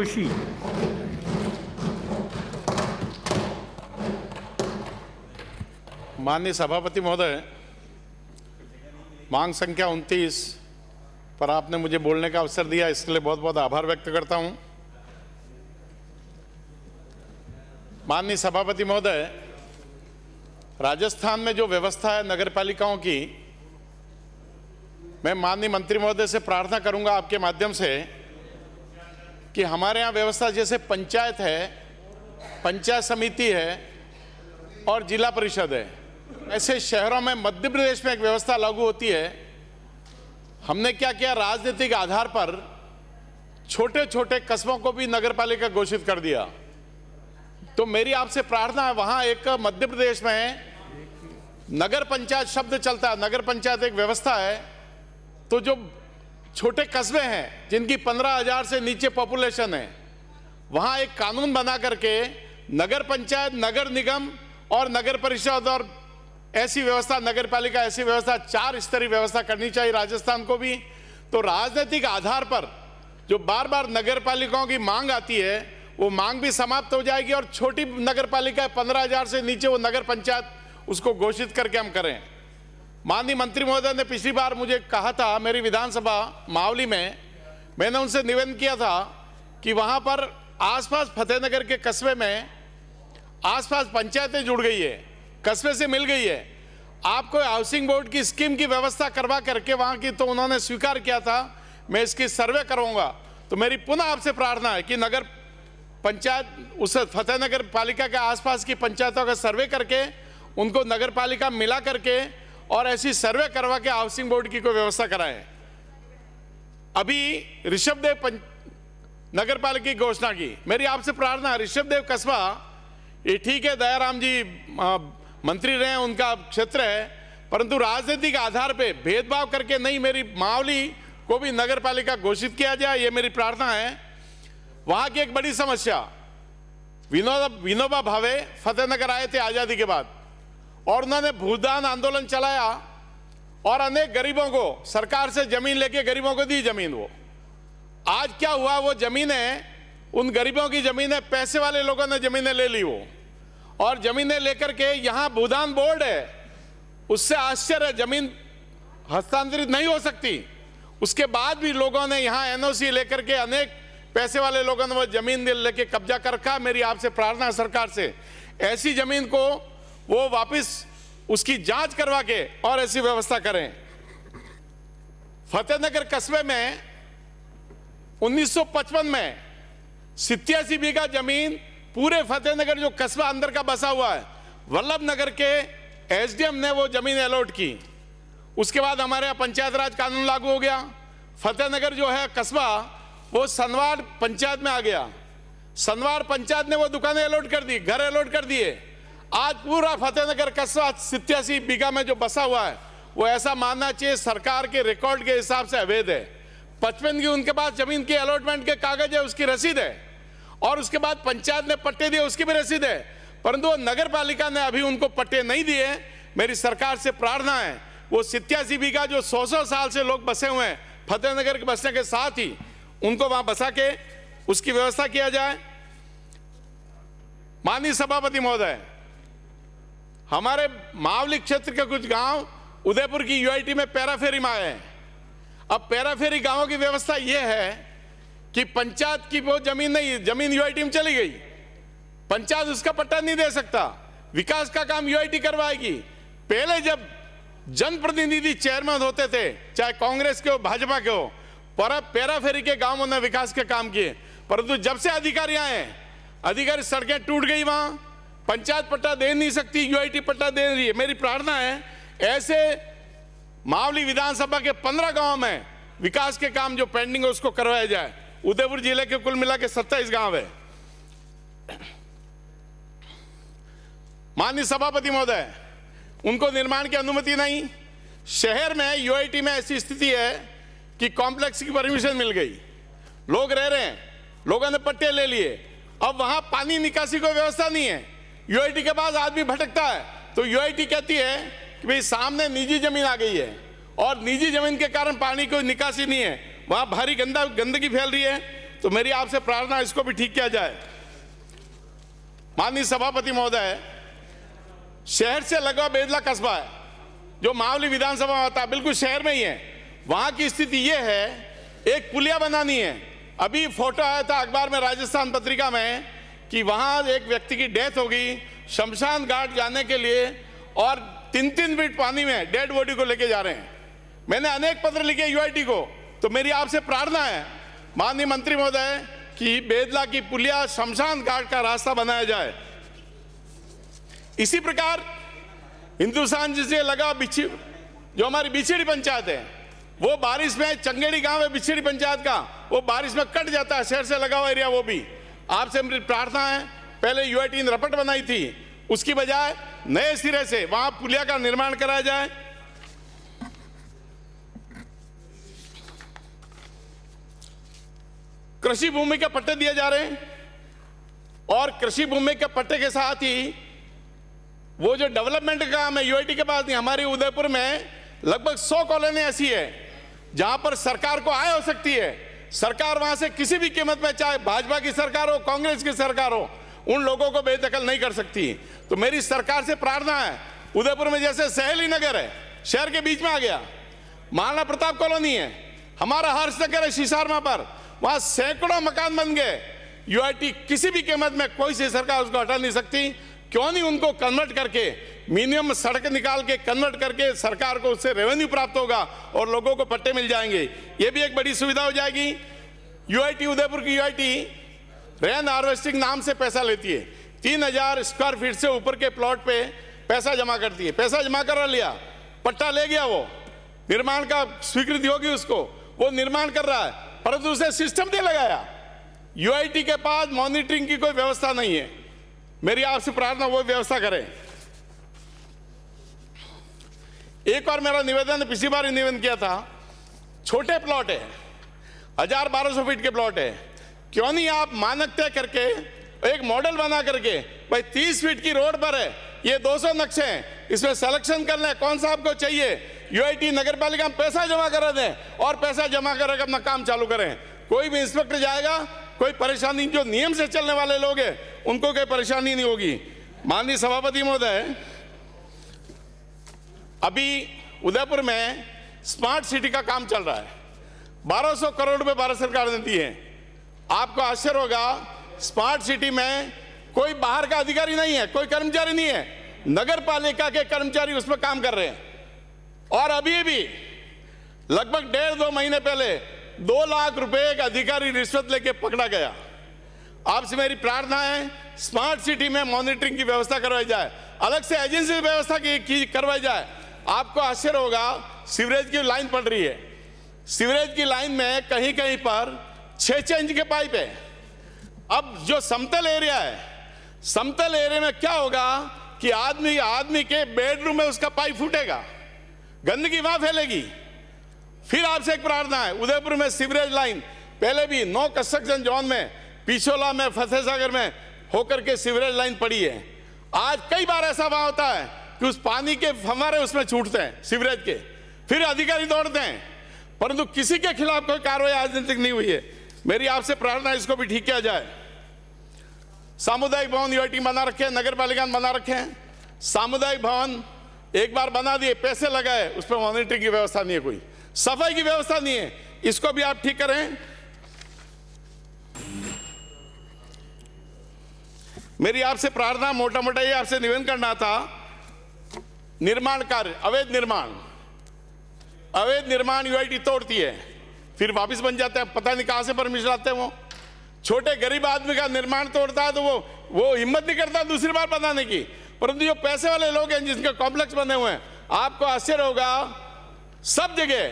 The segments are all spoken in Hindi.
खुशी। माननीय सभापति महोदय, मांग संख्या 29 पर आपने मुझे बोलने का अवसर दिया, इसके लिए बहुत बहुत आभार व्यक्त करता हूं। माननीय सभापति महोदय, राजस्थान में जो व्यवस्था है नगरपालिकाओं की, मैं माननीय मंत्री महोदय से प्रार्थना करूंगा आपके माध्यम से कि हमारे यहाँ व्यवस्था जैसे पंचायत है, पंचायत समिति है और जिला परिषद है, ऐसे शहरों में मध्य प्रदेश में एक व्यवस्था लागू होती है। हमने क्या किया, राजनीतिक आधार पर छोटे छोटे कस्बों को भी नगरपालिका घोषित कर दिया। तो मेरी आपसे प्रार्थना है, वहां एक मध्य प्रदेश में नगर पंचायत शब्द चलता है, नगर पंचायत एक व्यवस्था है। तो जो छोटे कस्बे हैं जिनकी 15,000 से नीचे पॉपुलेशन है, वहां एक कानून बना करके नगर पंचायत, नगर निगम और नगर परिषद और ऐसी व्यवस्था, नगर पालिका ऐसी व्यवस्था, 4 स्तरीय व्यवस्था करनी चाहिए राजस्थान को भी। तो राजनीतिक आधार पर जो बार बार नगर पालिकाओं की मांग आती है, वो मांग भी समाप्त हो जाएगी और छोटी नगर पालिका 15,000 से नीचे वो नगर पंचायत, उसको घोषित करके हम करें। माननीय मंत्री महोदय ने पिछली बार मुझे कहा था, मेरी विधानसभा मावली में, मैंने उनसे निवेदन किया था कि वहां पर आसपास फतेहनगर के कस्बे में आसपास पंचायतें जुड़ गई है, कस्बे से मिल गई है, आपको हाउसिंग बोर्ड की स्कीम की व्यवस्था करवा करके वहां की, तो उन्होंने स्वीकार किया था, मैं इसकी सर्वे करूंगा। तो मेरी पुनः आपसे प्रार्थना है कि नगर पंचायत, उस फतेहनगर पालिका के आसपास की पंचायतों का सर्वे करके उनको नगर पालिका मिला करके और ऐसी सर्वे करवा के हाउसिंग बोर्ड की कोई व्यवस्था कराएं। अभी ऋषभदेव नगर पालिका की घोषणा की, मेरी आपसे प्रार्थना है, ऋषभदेव कस्बा ये ठीक है, दयाराम जी मंत्री रहे, उनका क्षेत्र है, परंतु राजनीतिक आधार पे भेदभाव करके नहीं, मेरी मावली को भी नगर पालिका घोषित किया जाए, ये मेरी प्रार्थना है। वहां की एक बड़ी समस्या, विनोबा भावे फतेहनगर आए थे आजादी के बाद और उन्होंने भूदान आंदोलन चलाया और अनेक गरीबों को सरकार से जमीन लेके गरीबों को दी जमीन। वो आज क्या हुआ, वो जमीनें, उन गरीबों की जमीनें पैसे वाले लोगों ने जमीनें ले ली, वो और जमीनें लेकर के यहां भूदान बोर्ड है, उससे आश्चर्य, जमीन हस्तांतरित नहीं हो सकती, उसके बाद भी लोगों ने यहां एनओसी लेकर के, अनेक पैसे वाले लोगों ने वो जमीन लेके कब्जा कर रखा। मेरी आपसे प्रार्थना है सरकार से, ऐसी जमीन को वो वापस उसकी जांच करवा के और ऐसी व्यवस्था करें। फतेहनगर कस्बे में 1955 में 87 बीघा जमीन, पूरे फतेहनगर जो कस्बा अंदर का बसा हुआ है, वल्लभ नगर के एसडीएम ने वो जमीन अलॉट की। उसके बाद हमारे यहाँ पंचायत राज कानून लागू हो गया, फतेहनगर जो है कस्बा वो सनवार पंचायत में आ गया। सनवार पंचायत ने वो दुकानें अलॉट कर दी, घर अलॉट कर दिए। आज पूरा फतेहनगर कस्बा 87 बीघा में जो बसा हुआ है, वो ऐसा मानना चाहिए सरकार के रिकॉर्ड के हिसाब से अवैध है। 55 की उनके पास जमीन की अलॉटमेंट के कागज है, उसकी रसीद है, और उसके बाद पंचायत ने पट्टे दिए, उसकी भी रसीद है, परंतु वो नगर पालिका ने अभी उनको पट्टे नहीं दिए। मेरी सरकार से प्रार्थना है, वो 87 बीघा जो 100 साल से लोग बसे हुए हैं, फतेहनगर के बसने के साथ ही उनको वहां बसा के उसकी व्यवस्था किया जाए। माननीय सभापति महोदय, हमारे मावली क्षेत्र के कुछ गांव उदयपुर की यूआईटी में पैराफेरी में आए हैं। अब पैराफेरी गांवों की व्यवस्था यह है कि पंचायत की वो जमीन नहीं, जमीन यूआईटी में चली गई, पंचायत उसका पट्टा नहीं दे सकता, विकास का काम यूआईटी करवाएगी। पहले जब जनप्रतिनिधि चेयरमैन होते थे, चाहे कांग्रेस के हो भाजपा के हो, पर पैराफेरी के गांवों ने विकास के काम किए, परंतु जब से अधिकारी आए, अधिकारी सड़कें टूट गई, वहां पंचायत पट्टा दे नहीं सकती, यूआईटी पट्टा दे रही है। मेरी प्रार्थना है, ऐसे मावली विधानसभा के 15 गांव में विकास के काम जो पेंडिंग है उसको करवाया जाए। उदयपुर जिले के कुल मिला के 27 गांव है। माननीय सभापति महोदय, उनको निर्माण की अनुमति नहीं, शहर में यूआईटी में ऐसी स्थिति है कि कॉम्प्लेक्स की परमिशन मिल गई, लोग रह रहे हैं, लोगों ने पट्टे ले लिए, अब वहां पानी निकासी कोई व्यवस्था नहीं है, यूआईटी के पास आदमी भटकता है, तो यूआईटी कहती है कि भाई सामने निजी जमीन आ गई है और निजी जमीन के कारण पानी कोई निकासी नहीं है, वहां भारी गंदगी फैल रही है, तो मेरी आपसे प्रार्थना इसको भी ठीक किया जाए। माननीय सभापति महोदय, शहर से लगा बेदला कस्बा है जो मावली विधानसभा में आता है, बिल्कुल शहर में ही है। वहां की स्थिति ये है, एक पुलिया बनानी है। अभी फोटो आया था अखबार में, राजस्थान पत्रिका में, कि वहां एक व्यक्ति की डेथ हो गई शमशान घाट जाने के लिए, और 3-3 फीट पानी में डेड बॉडी को लेके जा रहे हैं। मैंने अनेक पत्र लिखे यूआईटी को। तो मेरी आपसे प्रार्थना है माननीय मंत्री महोदय कि बेदला की पुलिया शमशान घाट का रास्ता बनाया जाए। इसी प्रकार हिंदुस्तान जिसे लगा जो हमारी बिछड़ी पंचायत है, वो बारिश में, चंगेड़ी गांव है बिछड़ी पंचायत का, वो बारिश में कट जाता है, शहर से लगा हुआ एरिया। वो भी आपसे मेरी प्रार्थना है, पहले यूआईटी ने रपट बनाई थी, उसकी बजाय नए सिरे से वहां पुलिया का निर्माण कराया जाए। कृषि भूमि के पट्टे दिए जा रहे हैं, और कृषि भूमि के पट्टे के साथ ही वो जो डेवलपमेंट का काम है यूआईटी के पास नहीं। हमारी उदयपुर में लगभग 100 कॉलोनी ऐसी है जहां पर सरकार को आय हो सकती है। सरकार वहां से किसी भी कीमत में, चाहे भाजपा की सरकार हो, कांग्रेस की सरकार हो, उन लोगों को बेदखल नहीं कर सकती। तो मेरी सरकार से प्रार्थना है, उदयपुर में जैसे सहेली नगर है, शहर के बीच में आ गया, महाराणा प्रताप कॉलोनी है, हमारा हर्ष नगर है शीशारमा पर, वहां सैकड़ों मकान बन गए। यूआईटी किसी भी कीमत में कोई सी सरकार उसको हटा नहीं सकती। क्यों नहीं उनको कन्वर्ट करके, मिनिमम सड़क निकाल के कन्वर्ट करके, सरकार को उससे रेवेन्यू प्राप्त होगा और लोगों को पट्टे मिल जाएंगे। ये भी एक बड़ी सुविधा हो जाएगी। यूआईटी, उदयपुर की यूआईटी रेन हार्वेस्टिंग नाम से पैसा लेती है। 3000 स्क्वायर फीट से ऊपर के प्लॉट पे पैसा जमा करती है। पैसा जमा करा लिया, पट्टा ले गया, वो निर्माण का स्वीकृति होगी उसको, वो निर्माण कर रहा है, परंतु उसे सिस्टम नहीं लगाया। यूआईटी के पास मॉनिटरिंग की कोई व्यवस्था नहीं है। मेरी आपसे प्रार्थना, वो व्यवस्था करें। एक और मेरा निवेदन, पिछली बार निवेदन किया था, छोटे प्लॉट है, 1000-1200 फीट के प्लॉट है, क्यों नहीं आप मानक तय करके एक मॉडल बना करके, भाई 30 फीट की रोड पर है, ये 200 नक्शे हैं, इसमें सिलेक्शन कर लें कौन सा आपको चाहिए। यूआईटी नगर पालिका में पैसा जमा करा दें और पैसा जमा कर अपना काम चालू करें। कोई भी इंस्पेक्टर जाएगा, कोई परेशानी, जो नियम से चलने वाले लोग हैं उनको कोई परेशानी नहीं होगी। माननीय सभापति महोदय, अभी उदयपुर में स्मार्ट सिटी का काम चल रहा है। 1200 करोड़ रुपए भारत सरकार ने दिए हैं। आपको आश्चर्य होगा, स्मार्ट सिटी में कोई बाहर का अधिकारी नहीं है, कोई कर्मचारी नहीं है, नगर पालिका के कर्मचारी उसमें काम कर रहे हैं। और अभी भी लगभग 1.5-2 महीने पहले 2 लाख रुपए एक अधिकारी रिश्वत लेके पकड़ा गया। आपसे मेरी प्रार्थना है, स्मार्ट सिटी में मॉनिटरिंग की व्यवस्था करवाई जाए, अलग से एजेंसी व्यवस्था की करवाई जाए। आपको आश्चर्य होगा, सीवरेज की लाइन पड़ रही है, सीवरेज की लाइन में कहीं कहीं पर 6-6 इंच के पाइप है। अब जो समतल एरिया है, समतल एरिया में क्या होगा कि आदमी के बेडरूम में उसका पाइप फूटेगा, गंदगी वहां फैलेगी। फिर आपसे एक प्रार्थना है, उदयपुर में सीवरेज लाइन पहले भी नो कंस्ट्रक्शन जोन में, पिछोला में, फतेहसागर में होकर के सीवरेज लाइन पड़ी है। आज कई बार ऐसा वहां होता है कि उस पानी के फव्वारे उसमें छूटते हैं सीवरेज के, फिर अधिकारी दौड़ते हैं, परंतु किसी के खिलाफ कोई कार्रवाई आज तक नहीं हुई है। मेरी आपसे प्रार्थना है, इसको भी ठीक किया जाए। सामुदायिक भवन यूआईटी बना रखे हैं, नगर पालिका बना रखे हैं। सामुदायिक भवन एक बार बना दिए, पैसे लगाए, उस पर मॉनिटरिंग की व्यवस्था नहीं है, कोई सफाई की व्यवस्था नहीं है। इसको भी आप ठीक करें। मेरी आपसे प्रार्थना, मोटा मोटा ये आपसे निवेदन करना था, निर्माण कार्य, अवैध निर्माण यूआईटी तोड़ती है, फिर वापस बन जाता है, पता नहीं कहां से परमिशन आते हैं। वो छोटे गरीब आदमी का निर्माण तोड़ता है तो वो हिम्मत नहीं करता दूसरी बार बनाने की, परंतु जो पैसे वाले लोग हैं जिनके कॉम्प्लेक्स बने हुए हैं, आपको आश्चर्य होगा, सब जगह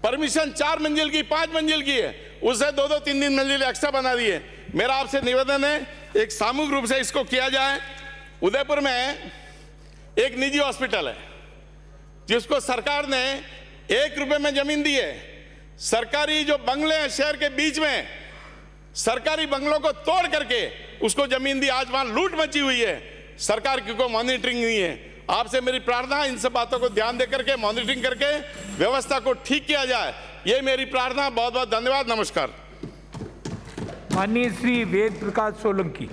परमिशन 4 मंजिल की, 5 मंजिल की है, उसे 2-2, 3-3 मंजिल एक्स्ट्रा बना दिए। मेरा आपसे निवेदन है, एक सामूहिक रूप से इसको किया जाए। उदयपुर में एक निजी हॉस्पिटल है जिसको सरकार ने 1 रुपए में जमीन दी है। सरकारी जो बंगले हैं शहर के बीच में, सरकारी बंगलों को तोड़ करके उसको जमीन दी। आज वहां लूट मची हुई है, सरकार की कोई मॉनिटरिंग नहीं है। आपसे मेरी प्रार्थना है, इन सब बातों को ध्यान देकर के मॉनिटरिंग करके व्यवस्था को ठीक किया जाए। ये मेरी प्रार्थना। बहुत बहुत धन्यवाद। नमस्कार। माननीय श्री वेद प्रकाश सोलंकी।